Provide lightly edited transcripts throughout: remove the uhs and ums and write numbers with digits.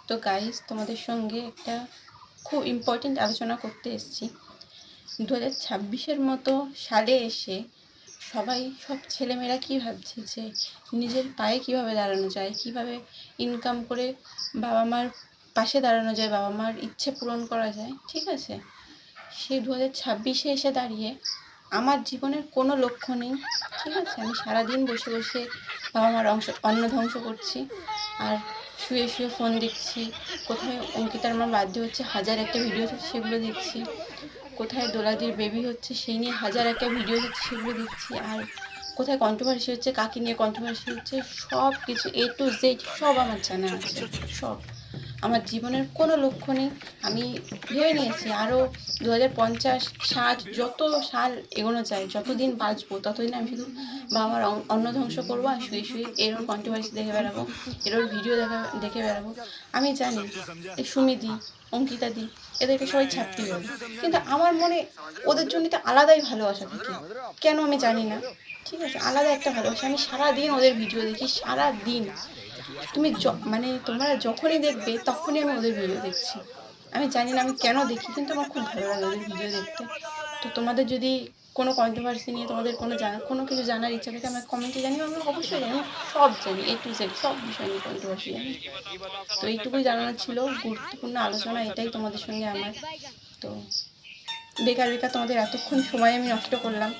তো গাইস, তোমাদের সঙ্গে একটা খুব ইম্পর্টেন্ট আলোচনা করতে এসেছি। 2026-এর মতো সালে এসে সব ছেলেমেয়েরা কী ভাবছে যে নিজের পায়ে কীভাবে দাঁড়ানো যায়, কীভাবে ইনকাম করে বাবা মার পাশে দাঁড়ানো যায়, বাবা মার ইচ্ছে পূরণ করা যায়। ঠিক আছে, সেই 2026-এ এসে দাঁড়িয়ে আমার জীবনের কোনো লক্ষ্য নেই। ঠিক আছে, আমি সারাদিন বসে বসে বাবা মার অন্ন ধ্বংস করছি, আর শুয়ে শুয়ে ফোন দেখছি। কোথায় অঙ্কিতার আমার বার্থডে হচ্ছে, 1000 একটা ভিডিও হচ্ছে, সেগুলো দেখছি। কোথায় দোলাদির বেবি হচ্ছে, সেই নিয়ে 1000 একটা ভিডিও হচ্ছে, সেগুলো দেখছি। আর কোথায় কন্ট্রোভার্সি হচ্ছে, কাকে নিয়ে কন্ট্রোভার্সি হচ্ছে, সব কিছু A to Z সব আমার জানা আছে। সব আমার জীবনের কোনো লক্ষ্য নেই। আমি ভেবে নিয়েছি আরও 2050, 60 যত সাল এগোনো যায়, যতদিন বাঁচবো ততদিন আমি শুধু বাবা মার অন্ন ধ্বংস করবো, আর শুয়ে শুয়ে এরও কন্ট্রোভার্সি দেখে বেড়াবো, এরোর ভিডিও দেখে বেড়াবো। আমি জানি এই সুমিদি, অঙ্কিতা দি, এদেরকে সবাই ছাপটি বলে, কিন্তু আমার মনে ওদের জন্য তো আলাদাই ভালোবাসা থাকে। কেন আমি জানি না, ঠিক আছে, আলাদা একটা ভালোবাসা। আমি সারাদিন ওদের ভিডিও দেখি, সারাদিন। তুমি তোমরা যখনই দেখবে তখনই আমি ওদের ভিডিও দেখছি। আমি জানি না আমি কেন দেখি, কিন্তু আমার খুব ভালো লাগে ওদের ভিডিও দেখতে। তো তোমাদের যদি কোনো কন্ট্রোভার্সি নিয়ে তোমাদের কোনো কিছু জানার ইচ্ছা থাকে, আমার কমেন্টে জানিও। আমি অবশ্যই জানি, সব জানি, A to Z সব বিষয় নিয়ে কন্ট্রোভার্সি জানি। তো এইটুকুই জানানোর ছিল, গুরুত্বপূর্ণ আলোচনা এটাই তোমাদের সঙ্গে আমার। তো বেকার তোমাদের এতক্ষণ সময় আমি নষ্ট করলাম,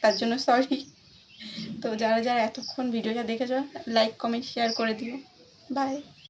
তার জন্য সরি। তো যারা যারা এতক্ষণ ভিডিওটা দেখেছ, লাইক কমেন্ট শেয়ার করে দিও। বাই।